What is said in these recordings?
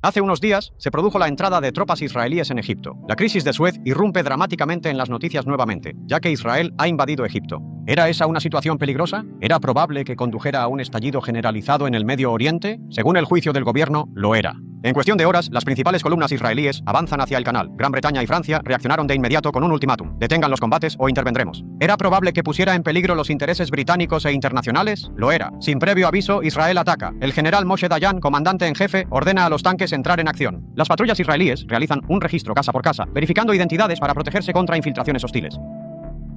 Hace unos días se produjo la entrada de tropas israelíes en Egipto. La crisis de Suez irrumpe dramáticamente en las noticias nuevamente, ya que Israel ha invadido Egipto. ¿Era esa una situación peligrosa? ¿Era probable que condujera a un estallido generalizado en el Medio Oriente? Según el juicio del gobierno, lo era. En cuestión de horas, las principales columnas israelíes avanzan hacia el canal. Gran Bretaña y Francia reaccionaron de inmediato con un ultimátum: detengan los combates o intervendremos. ¿Era probable que pusiera en peligro los intereses británicos e internacionales? Lo era. Sin previo aviso, Israel ataca. El general Moshe Dayan, comandante en jefe, ordena a los tanques entrar en acción. Las patrullas israelíes realizan un registro casa por casa, verificando identidades para protegerse contra infiltraciones hostiles.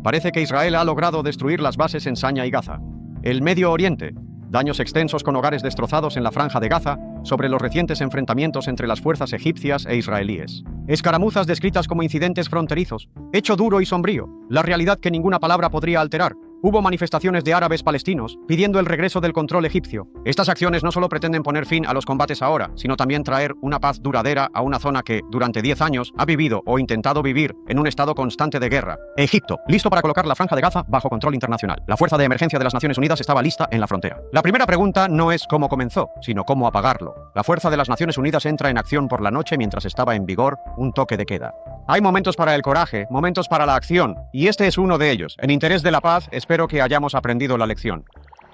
Parece que Israel ha logrado destruir las bases en Saña y Gaza. El Medio Oriente. Daños extensos con hogares destrozados en la Franja de Gaza, sobre los recientes enfrentamientos entre las fuerzas egipcias e israelíes. Escaramuzas descritas como incidentes fronterizos. Hecho duro y sombrío. La realidad que ninguna palabra podría alterar. Hubo manifestaciones de árabes palestinos pidiendo el regreso del control egipcio. Estas acciones no solo pretenden poner fin a los combates ahora, sino también traer una paz duradera a una zona que, durante 10 años, ha vivido o intentado vivir en un estado constante de guerra. Egipto, listo para colocar la Franja de Gaza bajo control internacional. La Fuerza de Emergencia de las Naciones Unidas estaba lista en la frontera. La primera pregunta no es cómo comenzó, sino cómo apagarlo. La Fuerza de las Naciones Unidas entra en acción por la noche mientras estaba en vigor un toque de queda. Hay momentos para el coraje, momentos para la acción, y este es uno de ellos. En interés de la paz, espero que hayamos aprendido la lección.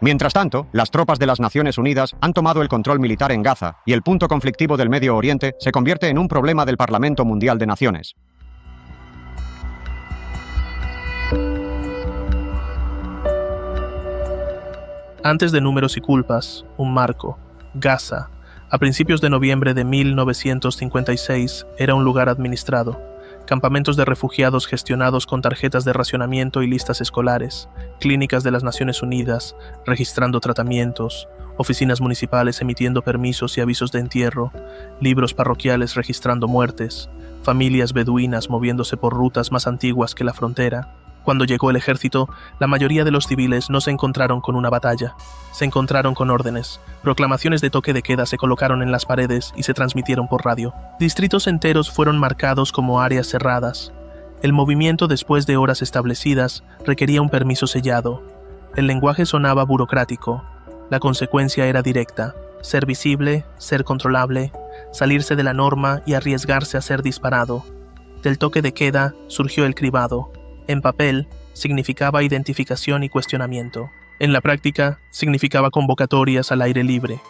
Mientras tanto, las tropas de las Naciones Unidas han tomado el control militar en Gaza, y el punto conflictivo del Medio Oriente se convierte en un problema del Parlamento Mundial de Naciones. Antes de Números y Culpas, un marco, Gaza, a principios de noviembre de 1956, era un lugar administrado. Campamentos de refugiados gestionados con tarjetas de racionamiento y listas escolares, clínicas de las Naciones Unidas registrando tratamientos, oficinas municipales emitiendo permisos y avisos de entierro, libros parroquiales registrando muertes, familias beduinas moviéndose por rutas más antiguas que la frontera. Cuando llegó el ejército, la mayoría de los civiles no se encontraron con una batalla. Se encontraron con órdenes. Proclamaciones de toque de queda se colocaron en las paredes y se transmitieron por radio. Distritos enteros fueron marcados como áreas cerradas. El movimiento después de horas establecidas requería un permiso sellado. El lenguaje sonaba burocrático. La consecuencia era directa: ser visible, ser controlable, salirse de la norma y arriesgarse a ser disparado. Del toque de queda surgió el cribado. En papel, significaba identificación y cuestionamiento. En la práctica, significaba convocatorias al aire libre.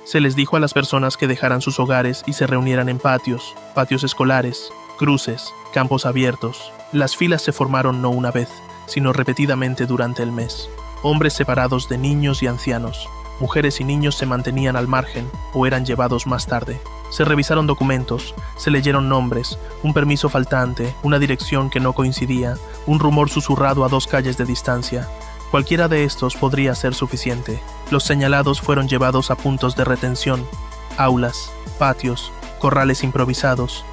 Se les dijo a las personas que dejaran sus hogares y se reunieran en patios escolares, cruces, campos abiertos. Las filas se formaron no una vez, sino repetidamente durante el mes. Hombres separados de niños y ancianos. Mujeres y niños se mantenían al margen o eran llevados más tarde. Se revisaron documentos, se leyeron nombres, un permiso faltante, una dirección que no coincidía, un rumor susurrado a 2 calles de distancia. Cualquiera de estos podría ser suficiente. Los señalados fueron llevados a puntos de retención, aulas, patios, corrales improvisados.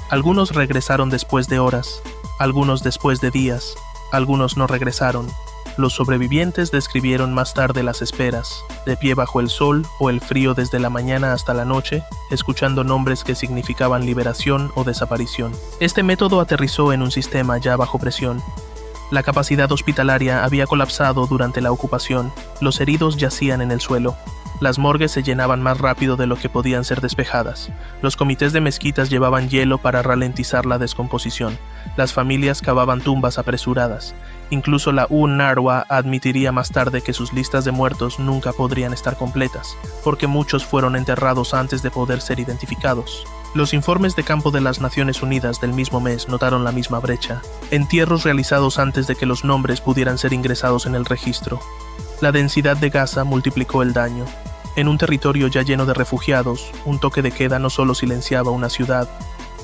Algunos regresaron después de horas, algunos después de días, algunos no regresaron. Los sobrevivientes describieron más tarde las esperas, de pie bajo el sol o el frío desde la mañana hasta la noche, escuchando nombres que significaban liberación o desaparición. Este método aterrizó en un sistema ya bajo presión. La capacidad hospitalaria había colapsado durante la ocupación, los heridos yacían en el suelo. Las morgues se llenaban más rápido de lo que podían ser despejadas. Los comités de mezquitas llevaban hielo para ralentizar la descomposición. Las familias cavaban tumbas apresuradas. Incluso la UNRWA admitiría más tarde que sus listas de muertos nunca podrían estar completas, porque muchos fueron enterrados antes de poder ser identificados. Los informes de campo de las Naciones Unidas del mismo mes notaron la misma brecha. Entierros realizados antes de que los nombres pudieran ser ingresados en el registro. La densidad de Gaza multiplicó el daño. En un territorio ya lleno de refugiados, un toque de queda no solo silenciaba una ciudad,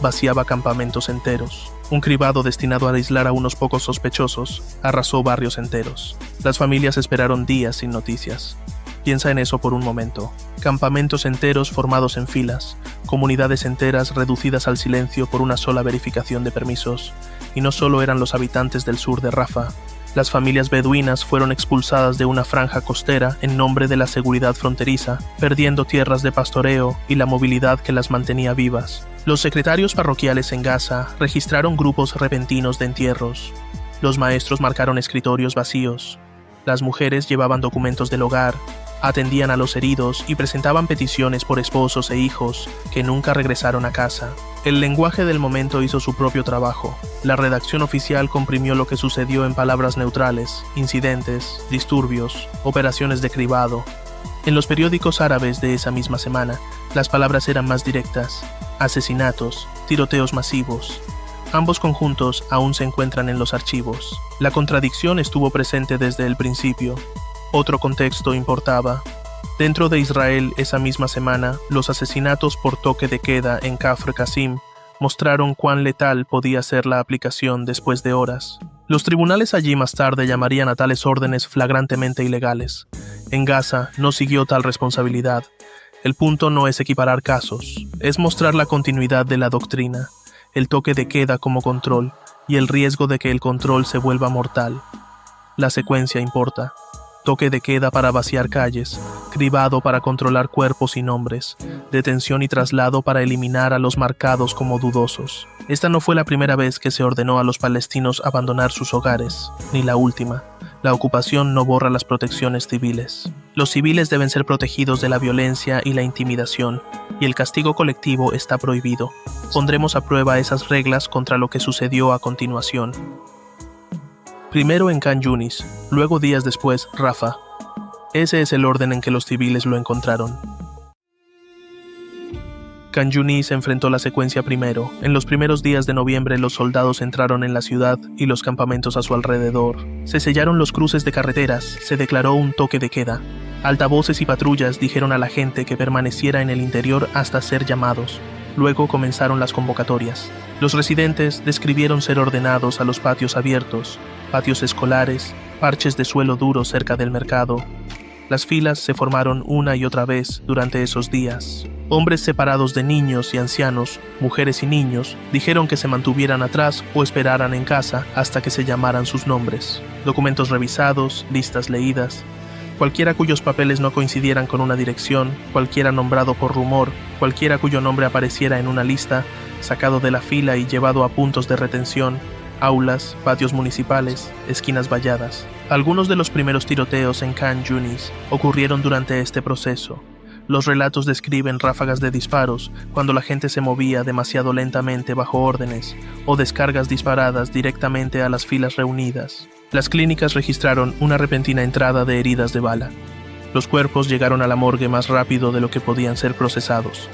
vaciaba campamentos enteros. Un cribado destinado a aislar a unos pocos sospechosos arrasó barrios enteros. Las familias esperaron días sin noticias. Piensa en eso por un momento. Campamentos enteros formados en filas, comunidades enteras reducidas al silencio por una sola verificación de permisos. Y no solo eran los habitantes del sur de Rafah. Las familias beduinas fueron expulsadas de una franja costera en nombre de la seguridad fronteriza, perdiendo tierras de pastoreo y la movilidad que las mantenía vivas. Los secretarios parroquiales en Gaza registraron grupos repentinos de entierros. Los maestros marcaron escritorios vacíos. Las mujeres llevaban documentos del hogar, Atendían a los heridos y presentaban peticiones por esposos e hijos que nunca regresaron a casa. El lenguaje del momento hizo su propio trabajo. La redacción oficial comprimió lo que sucedió en palabras neutrales: incidentes, disturbios, operaciones de cribado. En los periódicos árabes de esa misma semana, las palabras eran más directas: asesinatos, tiroteos masivos. Ambos conjuntos aún se encuentran en los archivos. La contradicción estuvo presente desde el principio. Otro contexto importaba. Dentro de Israel esa misma semana, los asesinatos por toque de queda en Kafr Qasim mostraron cuán letal podía ser la aplicación después de horas. Los tribunales allí más tarde llamarían a tales órdenes flagrantemente ilegales. En Gaza no siguió tal responsabilidad. El punto no es equiparar casos, es mostrar la continuidad de la doctrina, el toque de queda como control y el riesgo de que el control se vuelva mortal. La secuencia importa. Toque de queda para vaciar calles, cribado para controlar cuerpos y nombres, detención y traslado para eliminar a los marcados como dudosos. Esta no fue la primera vez que se ordenó a los palestinos abandonar sus hogares, ni la última. La ocupación no borra las protecciones civiles. Los civiles deben ser protegidos de la violencia y la intimidación, y el castigo colectivo está prohibido. Pondremos a prueba esas reglas contra lo que sucedió a continuación. Primero en Khan Yunis, luego días después Rafah. Ese es el orden en que los civiles lo encontraron. Khan Yunis enfrentó la secuencia primero. En los primeros días de noviembre los soldados entraron en la ciudad y los campamentos a su alrededor. Se sellaron los cruces de carreteras, se declaró un toque de queda. Altavoces y patrullas dijeron a la gente que permaneciera en el interior hasta ser llamados. Luego comenzaron las convocatorias. Los residentes describieron ser ordenados a los patios abiertos, patios escolares, parches de suelo duro cerca del mercado. Las filas se formaron una y otra vez durante esos días. Hombres separados de niños y ancianos, mujeres y niños, dijeron que se mantuvieran atrás o esperaran en casa hasta que se llamaran sus nombres. Documentos revisados, listas leídas. Cualquiera cuyos papeles no coincidieran con una dirección, cualquiera nombrado por rumor, cualquiera cuyo nombre apareciera en una lista, sacado de la fila y llevado a puntos de retención, aulas, patios municipales, esquinas valladas. Algunos de los primeros tiroteos en Khan Yunis ocurrieron durante este proceso. Los relatos describen ráfagas de disparos cuando la gente se movía demasiado lentamente bajo órdenes, o descargas disparadas directamente a las filas reunidas. Las clínicas registraron una repentina entrada de heridas de bala. Los cuerpos llegaron a la morgue más rápido de lo que podían ser procesados.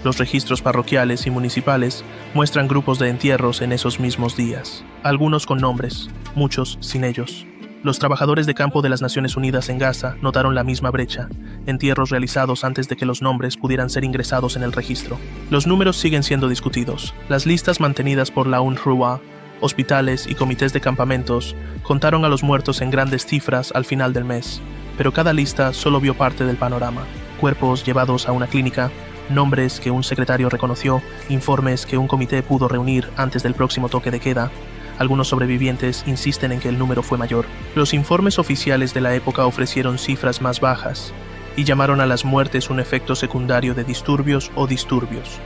Los registros parroquiales y municipales muestran grupos de entierros en esos mismos días, algunos con nombres, muchos sin ellos. Los trabajadores de campo de las Naciones Unidas en Gaza notaron la misma brecha, entierros realizados antes de que los nombres pudieran ser ingresados en el registro. Los números siguen siendo discutidos. Las listas mantenidas por la UNRWA, hospitales y comités de campamentos contaron a los muertos en grandes cifras al final del mes, pero cada lista solo vio parte del panorama. Cuerpos llevados a una clínica, nombres que un secretario reconoció, informes que un comité pudo reunir antes del próximo toque de queda. Algunos sobrevivientes insisten en que el número fue mayor. Los informes oficiales de la época ofrecieron cifras más bajas y llamaron a las muertes un efecto secundario de disturbios o disturbios.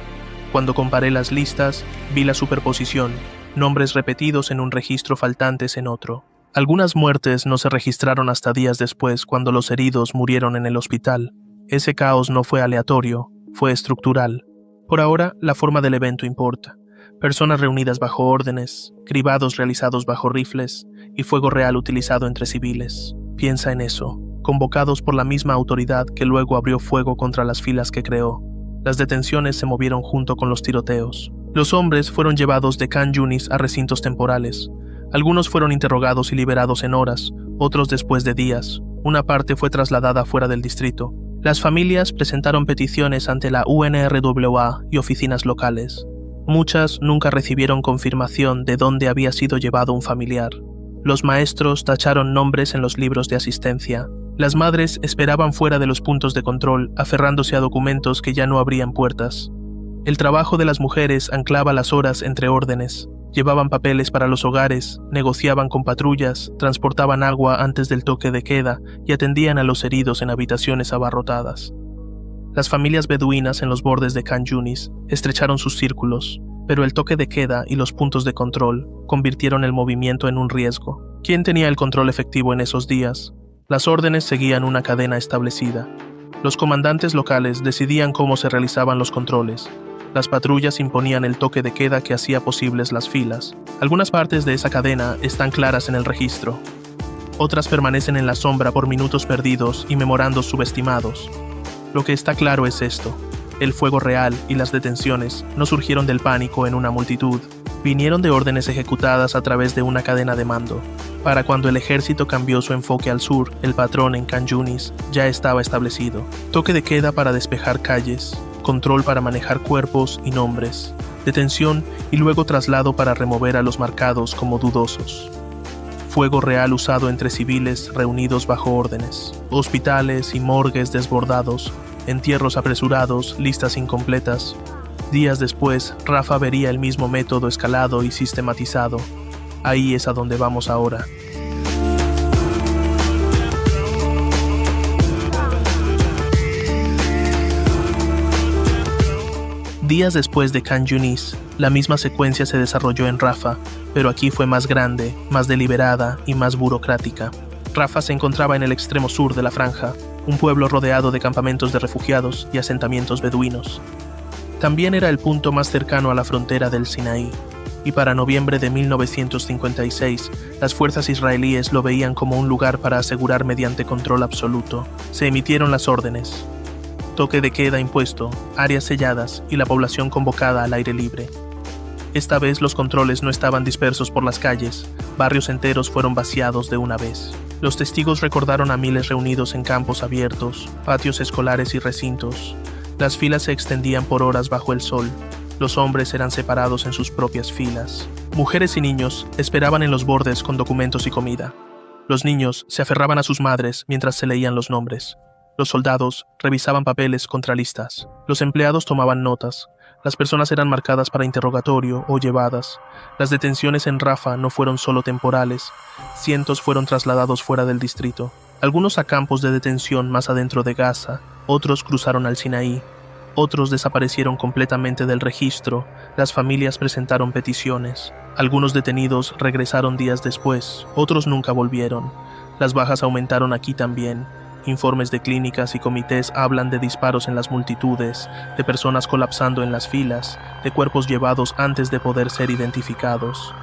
Cuando comparé las listas, vi la superposición, nombres repetidos en un registro faltantes en otro. Algunas muertes no se registraron hasta días después, cuando los heridos murieron en el hospital. Ese caos no fue aleatorio, fue estructural. Por ahora, la forma del evento importa. Personas reunidas bajo órdenes, cribados realizados bajo rifles y fuego real utilizado entre civiles. Piensa en eso, convocados por la misma autoridad que luego abrió fuego contra las filas que creó. Las detenciones se movieron junto con los tiroteos. Los hombres fueron llevados de Khan Yunis a recintos temporales. Algunos fueron interrogados y liberados en horas, otros después de días. Una parte fue trasladada fuera del distrito. Las familias presentaron peticiones ante la UNRWA y oficinas locales. Muchas nunca recibieron confirmación de dónde había sido llevado un familiar. Los maestros tacharon nombres en los libros de asistencia. Las madres esperaban fuera de los puntos de control, aferrándose a documentos que ya no abrían puertas. El trabajo de las mujeres anclaba las horas entre órdenes. Llevaban papeles para los hogares, negociaban con patrullas, transportaban agua antes del toque de queda y atendían a los heridos en habitaciones abarrotadas. Las familias beduinas en los bordes de Khan Yunis estrecharon sus círculos, pero el toque de queda y los puntos de control convirtieron el movimiento en un riesgo. ¿Quién tenía el control efectivo en esos días? Las órdenes seguían una cadena establecida. Los comandantes locales decidían cómo se realizaban los controles. Las patrullas imponían el toque de queda que hacía posibles las filas. Algunas partes de esa cadena están claras en el registro. Otras permanecen en la sombra por minutos perdidos y memorandos subestimados. Lo que está claro es esto: el fuego real y las detenciones no surgieron del pánico en una multitud, vinieron de órdenes ejecutadas a través de una cadena de mando. Para cuando el ejército cambió su enfoque al sur, el patrón en Khan Yunis ya estaba establecido. Toque de queda para despejar calles, control para manejar cuerpos y nombres, detención y luego traslado para remover a los marcados como dudosos. Fuego real usado entre civiles reunidos bajo órdenes, hospitales y morgues desbordados, entierros apresurados, listas incompletas. Días después, Rafa vería el mismo método escalado y sistematizado. Ahí es a donde vamos ahora. Días después de Khan Yunis, la misma secuencia se desarrolló en Rafah, pero aquí fue más grande, más deliberada y más burocrática. Rafah se encontraba en el extremo sur de la franja, un pueblo rodeado de campamentos de refugiados y asentamientos beduinos. También era el punto más cercano a la frontera del Sinaí, y para noviembre de 1956, las fuerzas israelíes lo veían como un lugar para asegurar mediante control absoluto. Se emitieron las órdenes: toque de queda impuesto, áreas selladas y la población convocada al aire libre. Esta vez los controles no estaban dispersos por las calles, barrios enteros fueron vaciados de una vez. Los testigos recordaron a miles reunidos en campos abiertos, patios escolares y recintos. Las filas se extendían por horas bajo el sol. Los hombres eran separados en sus propias filas. Mujeres y niños esperaban en los bordes con documentos y comida. Los niños se aferraban a sus madres mientras se leían los nombres. Los soldados revisaban papeles contra listas. Los empleados tomaban notas. Las personas eran marcadas para interrogatorio o llevadas. Las detenciones en Rafah no fueron solo temporales. Cientos fueron trasladados fuera del distrito. Algunos a campos de detención más adentro de Gaza. Otros cruzaron al Sinaí. Otros desaparecieron completamente del registro. Las familias presentaron peticiones. Algunos detenidos regresaron días después. Otros nunca volvieron. Las bajas aumentaron aquí también. Informes de clínicas y comités hablan de disparos en las multitudes, de personas colapsando en las filas, de cuerpos llevados antes de poder ser identificados.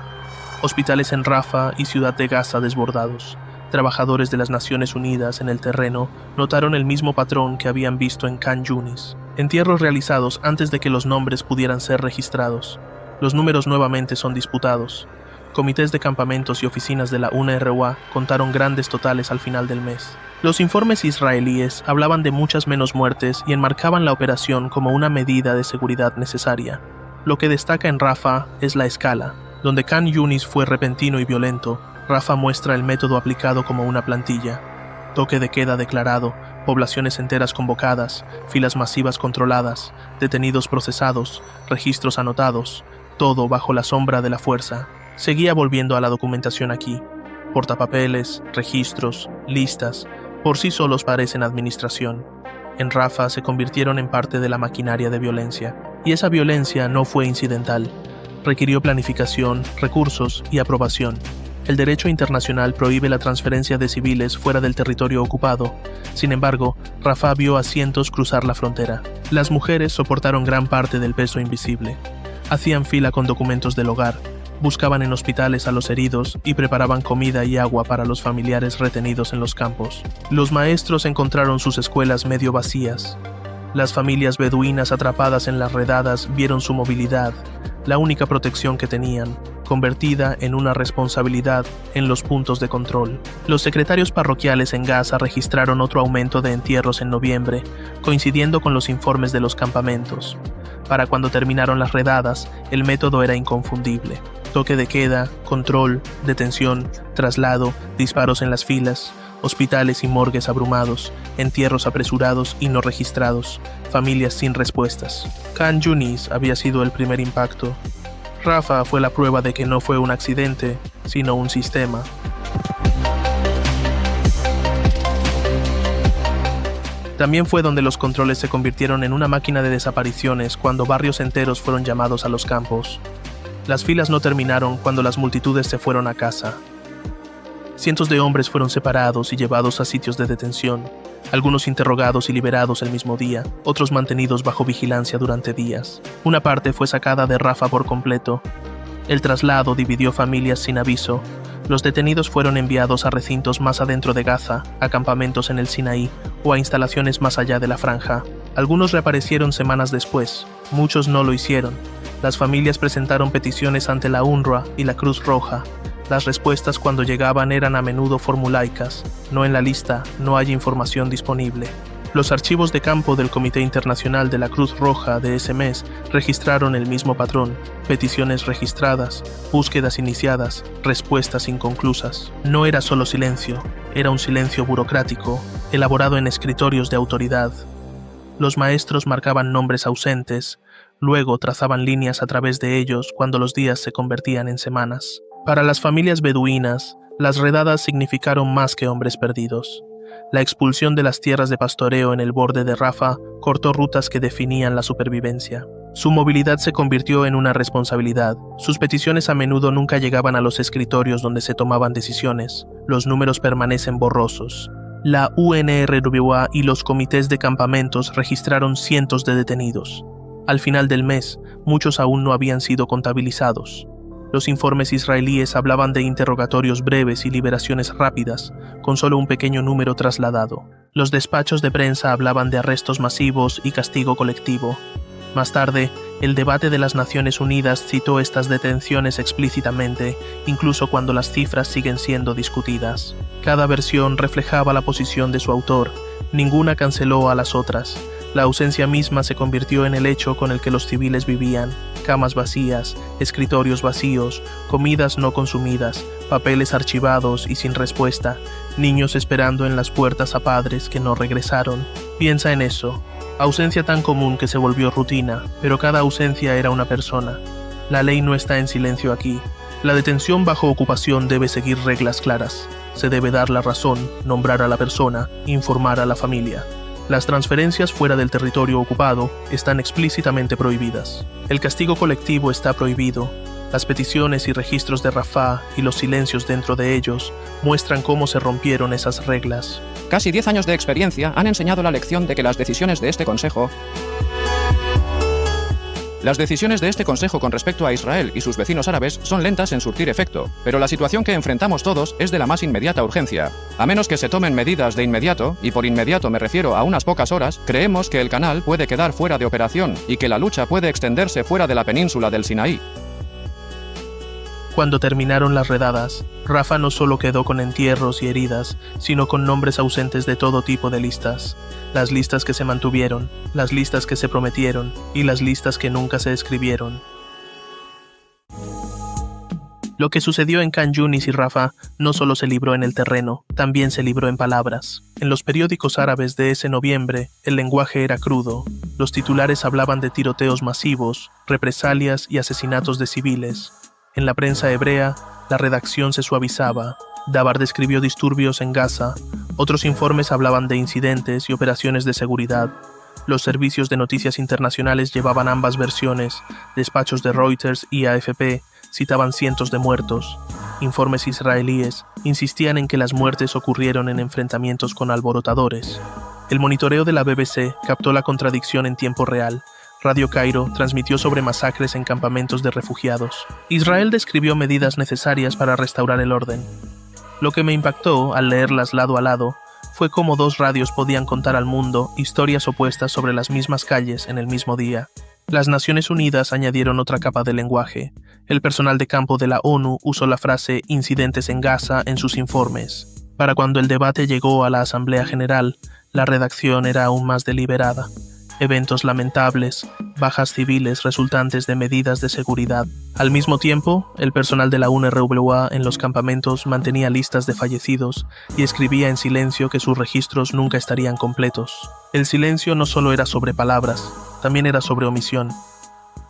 Hospitales en Rafah y Ciudad de Gaza desbordados. Trabajadores de las Naciones Unidas en el terreno notaron el mismo patrón que habían visto en Khan Yunis. Entierros realizados antes de que los nombres pudieran ser registrados. Los números nuevamente son disputados. Comités de campamentos y oficinas de la UNRWA contaron grandes totales al final del mes. Los informes israelíes hablaban de muchas menos muertes y enmarcaban la operación como una medida de seguridad necesaria. Lo que destaca en Rafah es la escala. Donde Khan Yunis fue repentino y violento, Rafah muestra el método aplicado como una plantilla. Toque de queda declarado, poblaciones enteras convocadas, filas masivas controladas, detenidos procesados, registros anotados, todo bajo la sombra de la fuerza. Seguía volviendo a la documentación aquí. Portapapeles, registros, listas, por sí solos parecen administración. En Rafah se convirtieron en parte de la maquinaria de violencia. Y esa violencia no fue incidental. Requirió planificación, recursos y aprobación. El derecho internacional prohíbe la transferencia de civiles fuera del territorio ocupado. Sin embargo, Rafah vio a cientos cruzar la frontera. Las mujeres soportaron gran parte del peso invisible. Hacían fila con documentos del hogar. Buscaban en hospitales a los heridos y preparaban comida y agua para los familiares retenidos en los campos. Los maestros encontraron sus escuelas medio vacías. Las familias beduinas atrapadas en las redadas vieron su movilidad, la única protección que tenían, convertida en una responsabilidad en los puntos de control. Los secretarios parroquiales en Gaza registraron otro aumento de entierros en noviembre, coincidiendo con los informes de los campamentos. Para cuando terminaron las redadas, el método era inconfundible. Toque de queda, control, detención, traslado, disparos en las filas, hospitales y morgues abrumados, entierros apresurados y no registrados, familias sin respuestas. Khan Yunis había sido el primer impacto. Rafah fue la prueba de que no fue un accidente, sino un sistema. También fue donde los controles se convirtieron en una máquina de desapariciones cuando barrios enteros fueron llamados a los campos. Las filas no terminaron cuando las multitudes se fueron a casa. Cientos de hombres fueron separados y llevados a sitios de detención, algunos interrogados y liberados el mismo día, otros mantenidos bajo vigilancia durante días. Una parte fue sacada de Rafah por completo. El traslado dividió familias sin aviso. Los detenidos fueron enviados a recintos más adentro de Gaza, a campamentos en el Sinaí o a instalaciones más allá de la franja. Algunos reaparecieron semanas después, muchos no lo hicieron. Las familias presentaron peticiones ante la UNRWA y la Cruz Roja. Las respuestas cuando llegaban eran a menudo formulaicas: no en la lista, no hay información disponible. Los archivos de campo del Comité Internacional de la Cruz Roja de ese mes registraron el mismo patrón: peticiones registradas, búsquedas iniciadas, respuestas inconclusas. No era solo silencio, era un silencio burocrático, elaborado en escritorios de autoridad. Los maestros marcaban nombres ausentes, luego trazaban líneas a través de ellos cuando los días se convertían en semanas. Para las familias beduinas, las redadas significaron más que hombres perdidos. La expulsión de las tierras de pastoreo en el borde de Rafah cortó rutas que definían la supervivencia. Su movilidad se convirtió en una responsabilidad. Sus peticiones a menudo nunca llegaban a los escritorios donde se tomaban decisiones. Los números permanecen borrosos. La UNRWA y los comités de campamentos registraron cientos de detenidos. Al final del mes, muchos aún no habían sido contabilizados. Los informes israelíes hablaban de interrogatorios breves y liberaciones rápidas, con solo un pequeño número trasladado. Los despachos de prensa hablaban de arrestos masivos y castigo colectivo. Más tarde, el debate de las Naciones Unidas citó estas detenciones explícitamente, incluso cuando las cifras siguen siendo discutidas. Cada versión reflejaba la posición de su autor, ninguna canceló a las otras. La ausencia misma se convirtió en el hecho con el que los civiles vivían: camas vacías, escritorios vacíos, comidas no consumidas, papeles archivados y sin respuesta, niños esperando en las puertas a padres que no regresaron. Piensa en eso. Ausencia tan común que se volvió rutina, pero cada ausencia era una persona. La ley no está en silencio aquí. La detención bajo ocupación debe seguir reglas claras. Se debe dar la razón, nombrar a la persona, informar a la familia. Las transferencias fuera del territorio ocupado están explícitamente prohibidas. El castigo colectivo está prohibido. Las peticiones y registros de Rafah y los silencios dentro de ellos muestran cómo se rompieron esas reglas. Casi 10 años de experiencia han enseñado la lección de que las decisiones de este Consejo con respecto a Israel y sus vecinos árabes son lentas en surtir efecto, pero la situación que enfrentamos todos es de la más inmediata urgencia. A menos que se tomen medidas de inmediato, y por inmediato me refiero a unas pocas horas, creemos que el canal puede quedar fuera de operación y que la lucha puede extenderse fuera de la península del Sinaí. Cuando terminaron las redadas, Rafah no solo quedó con entierros y heridas, sino con nombres ausentes de todo tipo de listas. Las listas que se mantuvieron, las listas que se prometieron y las listas que nunca se escribieron. Lo que sucedió en Khan Yunis y Rafah no solo se libró en el terreno, también se libró en palabras. En los periódicos árabes de ese noviembre, el lenguaje era crudo. Los titulares hablaban de tiroteos masivos, represalias y asesinatos de civiles. En la prensa hebrea, la redacción se suavizaba. Dabar describió disturbios en Gaza. Otros informes hablaban de incidentes y operaciones de seguridad. Los servicios de noticias internacionales llevaban ambas versiones. Despachos de Reuters y AFP citaban cientos de muertos. Informes israelíes insistían en que las muertes ocurrieron en enfrentamientos con alborotadores. El monitoreo de la BBC captó la contradicción en tiempo real. Radio Cairo transmitió sobre masacres en campamentos de refugiados. Israel describió medidas necesarias para restaurar el orden. Lo que me impactó al leerlas lado a lado fue cómo dos radios podían contar al mundo historias opuestas sobre las mismas calles en el mismo día. Las Naciones Unidas añadieron otra capa de lenguaje. El personal de campo de la ONU usó la frase "incidentes en Gaza" en sus informes. Para cuando el debate llegó a la Asamblea General, la redacción era aún más deliberada. Eventos lamentables, bajas civiles resultantes de medidas de seguridad. Al mismo tiempo, el personal de la UNRWA en los campamentos mantenía listas de fallecidos y escribía en silencio que sus registros nunca estarían completos. El silencio no solo era sobre palabras, también era sobre omisión.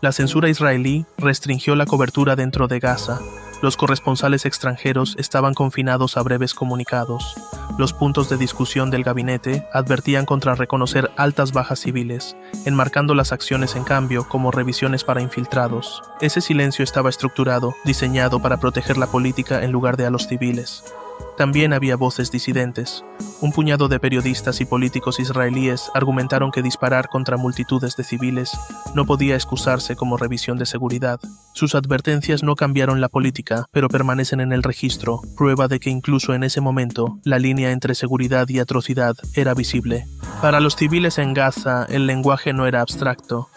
La censura israelí restringió la cobertura dentro de Gaza. Los corresponsales extranjeros estaban confinados a breves comunicados. Los puntos de discusión del gabinete advertían contra reconocer altas bajas civiles, enmarcando las acciones en cambio como revisiones para infiltrados. Ese silencio estaba estructurado, diseñado para proteger la política en lugar de a los civiles. También había voces disidentes. Un puñado de periodistas y políticos israelíes argumentaron que disparar contra multitudes de civiles no podía excusarse como revisión de seguridad. Sus advertencias no cambiaron la política, pero permanecen en el registro, prueba de que incluso en ese momento, la línea entre seguridad y atrocidad era visible. Para los civiles en Gaza, el lenguaje no era abstracto.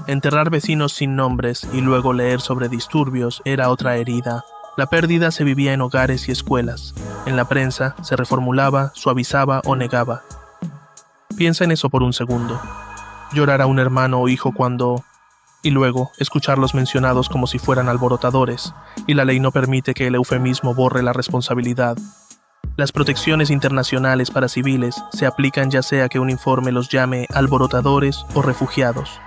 Enterrar vecinos sin nombres y luego leer sobre disturbios era otra herida. La pérdida se vivía en hogares y escuelas. En la prensa se reformulaba, suavizaba o negaba. Piensa en eso por un segundo. Llorar a un hermano o hijo cuando... y luego escucharlos mencionados como si fueran alborotadores, y la ley no permite que el eufemismo borre la responsabilidad. Las protecciones internacionales para civiles se aplican ya sea que un informe los llame alborotadores o refugiados.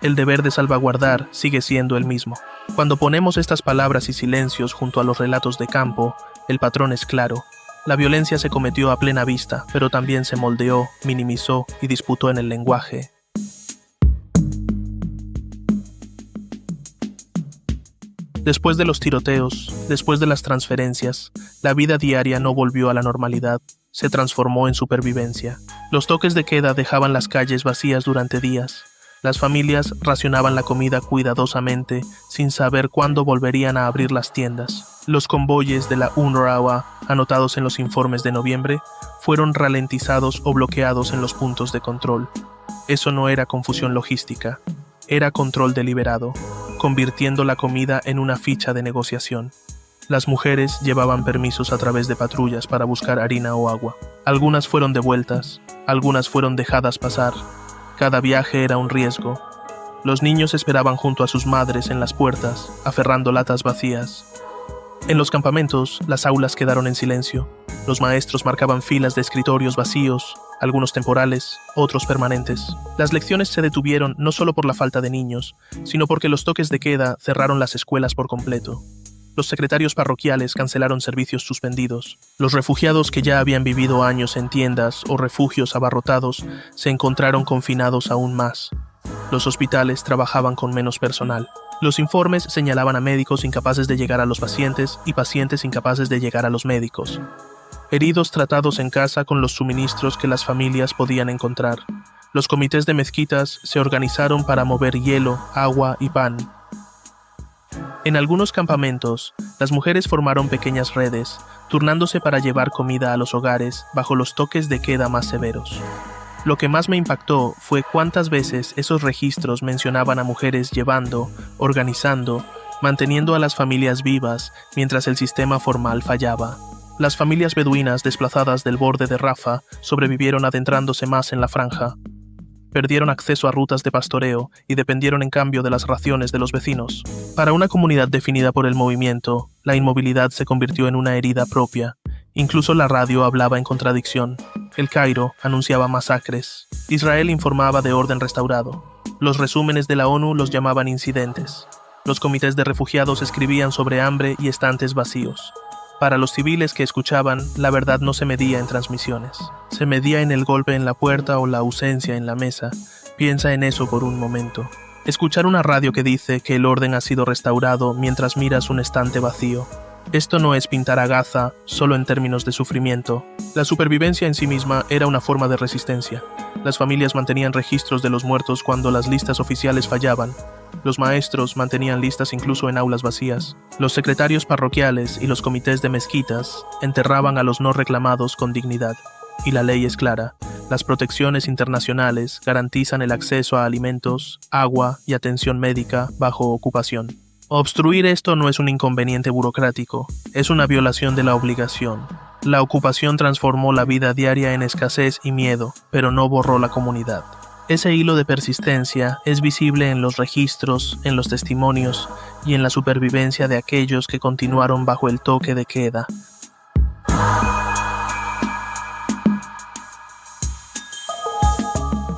El deber de salvaguardar sigue siendo el mismo. Cuando ponemos estas palabras y silencios junto a los relatos de campo, el patrón es claro. La violencia se cometió a plena vista, pero también se moldeó, minimizó y disputó en el lenguaje. Después de los tiroteos, después de las transferencias, la vida diaria no volvió a la normalidad, se transformó en supervivencia. Los toques de queda dejaban las calles vacías durante días. Las familias racionaban la comida cuidadosamente, sin saber cuándo volverían a abrir las tiendas. Los convoyes de la UNRWA, anotados en los informes de noviembre, fueron ralentizados o bloqueados en los puntos de control. Eso no era confusión logística, era control deliberado, convirtiendo la comida en una ficha de negociación. Las mujeres llevaban permisos a través de patrullas para buscar harina o agua. Algunas fueron devueltas, algunas fueron dejadas pasar. Cada viaje era un riesgo. Los niños esperaban junto a sus madres en las puertas, aferrando latas vacías. En los campamentos, las aulas quedaron en silencio. Los maestros marcaban filas de escritorios vacíos, algunos temporales, otros permanentes. Las lecciones se detuvieron no solo por la falta de niños, sino porque los toques de queda cerraron las escuelas por completo. Los secretarios parroquiales cancelaron servicios suspendidos. Los refugiados que ya habían vivido años en tiendas o refugios abarrotados se encontraron confinados aún más. Los hospitales trabajaban con menos personal. Los informes señalaban a médicos incapaces de llegar a los pacientes y pacientes incapaces de llegar a los médicos. Heridos tratados en casa con los suministros que las familias podían encontrar. Los comités de mezquitas se organizaron para mover hielo, agua y pan. En algunos campamentos, las mujeres formaron pequeñas redes, turnándose para llevar comida a los hogares bajo los toques de queda más severos. Lo que más me impactó fue cuántas veces esos registros mencionaban a mujeres llevando, organizando, manteniendo a las familias vivas mientras el sistema formal fallaba. Las familias beduinas desplazadas del borde de Rafah sobrevivieron adentrándose más en la franja. Perdieron acceso a rutas de pastoreo y dependieron en cambio de las raciones de los vecinos. Para una comunidad definida por el movimiento, la inmovilidad se convirtió en una herida propia. Incluso la radio hablaba en contradicción. El Cairo anunciaba masacres. Israel informaba de orden restaurado. Los resúmenes de la ONU los llamaban incidentes. Los comités de refugiados escribían sobre hambre y estantes vacíos. Para los civiles que escuchaban, la verdad no se medía en transmisiones. Se medía en el golpe en la puerta o la ausencia en la mesa. Piensa en eso por un momento. Escuchar una radio que dice que el orden ha sido restaurado mientras miras un estante vacío. Esto no es pintar a Gaza solo en términos de sufrimiento. La supervivencia en sí misma era una forma de resistencia. Las familias mantenían registros de los muertos cuando las listas oficiales fallaban. Los maestros mantenían listas incluso en aulas vacías. Los secretarios parroquiales y los comités de mezquitas enterraban a los no reclamados con dignidad. Y la ley es clara. Las protecciones internacionales garantizan el acceso a alimentos, agua y atención médica bajo ocupación. Obstruir esto no es un inconveniente burocrático, es una violación de la obligación. La ocupación transformó la vida diaria en escasez y miedo, pero no borró la comunidad. Ese hilo de persistencia es visible en los registros, en los testimonios y en la supervivencia de aquellos que continuaron bajo el toque de queda.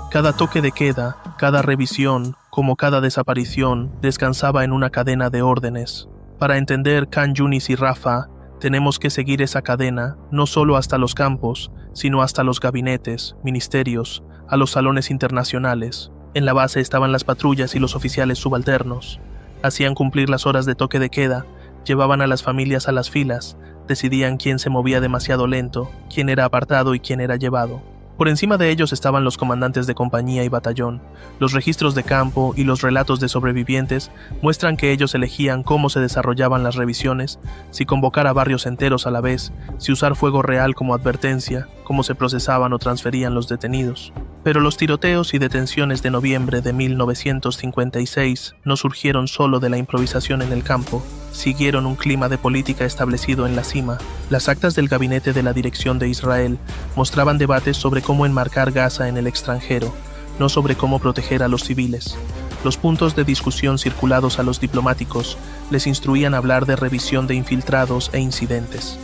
Cada toque de queda, cada revisión, como cada desaparición, descansaba en una cadena de órdenes. Para entender Khan Yunis y Rafah, tenemos que seguir esa cadena no solo hasta los campos, sino hasta los gabinetes, ministerios, a los salones internacionales. En la base estaban las patrullas y los oficiales subalternos. Hacían cumplir las horas de toque de queda, llevaban a las familias a las filas, decidían quién se movía demasiado lento, quién era apartado y quién era llevado. Por encima de ellos estaban los comandantes de compañía y batallón. Los registros de campo y los relatos de sobrevivientes muestran que ellos elegían cómo se desarrollaban las revisiones, si convocar a barrios enteros a la vez, si usar fuego real como advertencia, cómo se procesaban o transferían los detenidos. Pero los tiroteos y detenciones de noviembre de 1956 no surgieron solo de la improvisación en el campo, siguieron un clima de política establecido en la cima. Las actas del gabinete de la dirección de Israel mostraban debates sobre cómo enmarcar Gaza en el extranjero, no sobre cómo proteger a los civiles. Los puntos de discusión circulados a los diplomáticos les instruían hablar de revisión de infiltrados e incidentes.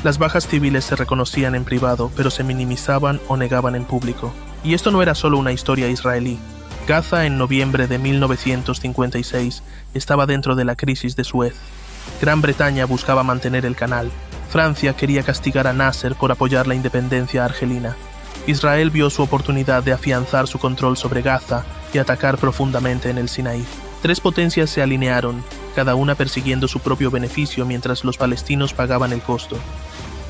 Las bajas civiles se reconocían en privado, pero se minimizaban o negaban en público. Y esto no era solo una historia israelí. Gaza en noviembre de 1956 estaba dentro de la crisis de Suez. Gran Bretaña buscaba mantener el canal. Francia quería castigar a Nasser por apoyar la independencia argelina. Israel vio su oportunidad de afianzar su control sobre Gaza y atacar profundamente en el Sinaí. Tres potencias se alinearon, cada una persiguiendo su propio beneficio mientras los palestinos pagaban el costo.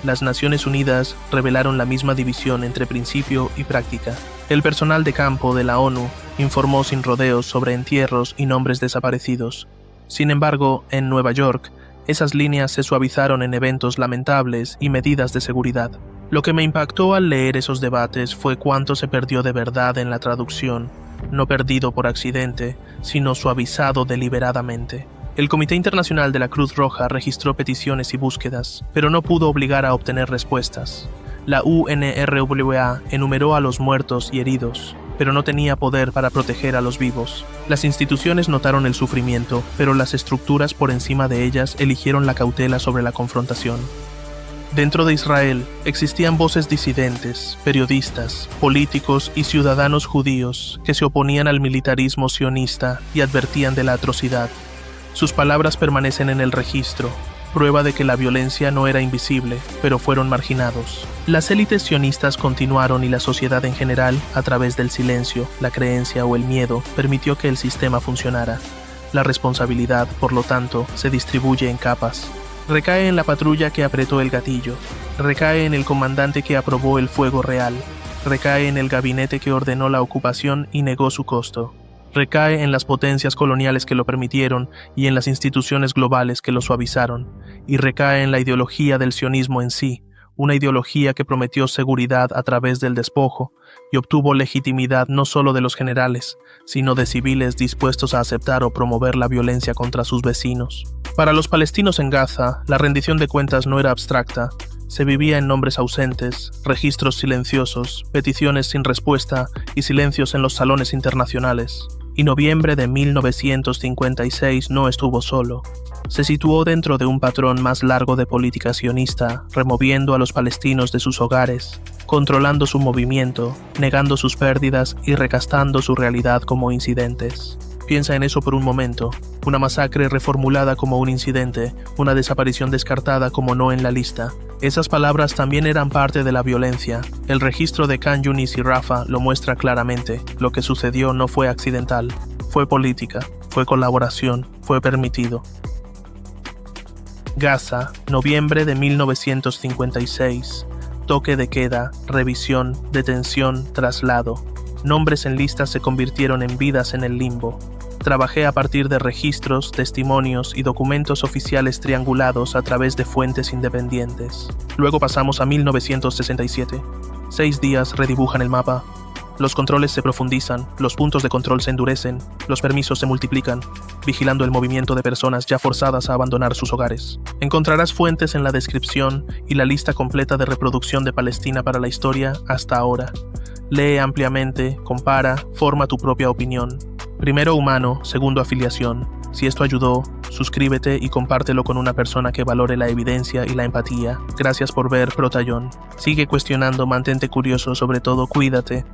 Las Naciones Unidas revelaron la misma división entre principio y práctica. El personal de campo de la ONU informó sin rodeos sobre entierros y nombres desaparecidos. Sin embargo, en Nueva York, esas líneas se suavizaron en eventos lamentables y medidas de seguridad. Lo que me impactó al leer esos debates fue cuánto se perdió de verdad en la traducción, no perdido por accidente, sino suavizado deliberadamente. El Comité Internacional de la Cruz Roja registró peticiones y búsquedas, pero no pudo obligar a obtener respuestas. La UNRWA enumeró a los muertos y heridos, pero no tenía poder para proteger a los vivos. Las instituciones notaron el sufrimiento, pero las estructuras por encima de ellas eligieron la cautela sobre la confrontación. Dentro de Israel existían voces disidentes, periodistas, políticos y ciudadanos judíos que se oponían al militarismo sionista y advertían de la atrocidad. Sus palabras permanecen en el registro, prueba de que la violencia no era invisible, pero fueron marginados. Las élites sionistas continuaron y la sociedad en general, a través del silencio, la creencia o el miedo, permitió que el sistema funcionara. La responsabilidad, por lo tanto, se distribuye en capas. Recae en la patrulla que apretó el gatillo, recae en el comandante que aprobó el fuego real, recae en el gabinete que ordenó la ocupación y negó su costo. Recae en las potencias coloniales que lo permitieron y en las instituciones globales que lo suavizaron, y recae en la ideología del sionismo en sí, una ideología que prometió seguridad a través del despojo y obtuvo legitimidad no solo de los generales, sino de civiles dispuestos a aceptar o promover la violencia contra sus vecinos. Para los palestinos en Gaza, la rendición de cuentas no era abstracta. Se vivía en nombres ausentes, registros silenciosos, peticiones sin respuesta y silencios en los salones internacionales. Y noviembre de 1956 no estuvo solo. Se situó dentro de un patrón más largo de política sionista, removiendo a los palestinos de sus hogares, controlando su movimiento, negando sus pérdidas y recastando su realidad como incidentes. Piensa en eso por un momento. Una masacre reformulada como un incidente, una desaparición descartada como no en la lista. Esas palabras también eran parte de la violencia. El registro de Khan Yunis y Rafah lo muestra claramente. Lo que sucedió no fue accidental. Fue política, fue colaboración, fue permitido. Gaza, noviembre de 1956. Toque de queda, revisión, detención, traslado. Nombres en listas se convirtieron en vidas en el limbo. Trabajé a partir de registros, testimonios y documentos oficiales triangulados a través de fuentes independientes. Luego pasamos a 1967. 6 días redibujan el mapa. Los controles se profundizan, los puntos de control se endurecen, los permisos se multiplican, vigilando el movimiento de personas ya forzadas a abandonar sus hogares. Encontrarás fuentes en la descripción y la lista completa de reproducción de Palestina para la historia hasta ahora. Lee ampliamente, compara, forma tu propia opinión. Primero humano, segundo afiliación. Si esto ayudó, suscríbete y compártelo con una persona que valore la evidencia y la empatía. Gracias por ver Protayón. Sigue cuestionando, mantente curioso, sobre todo cuídate.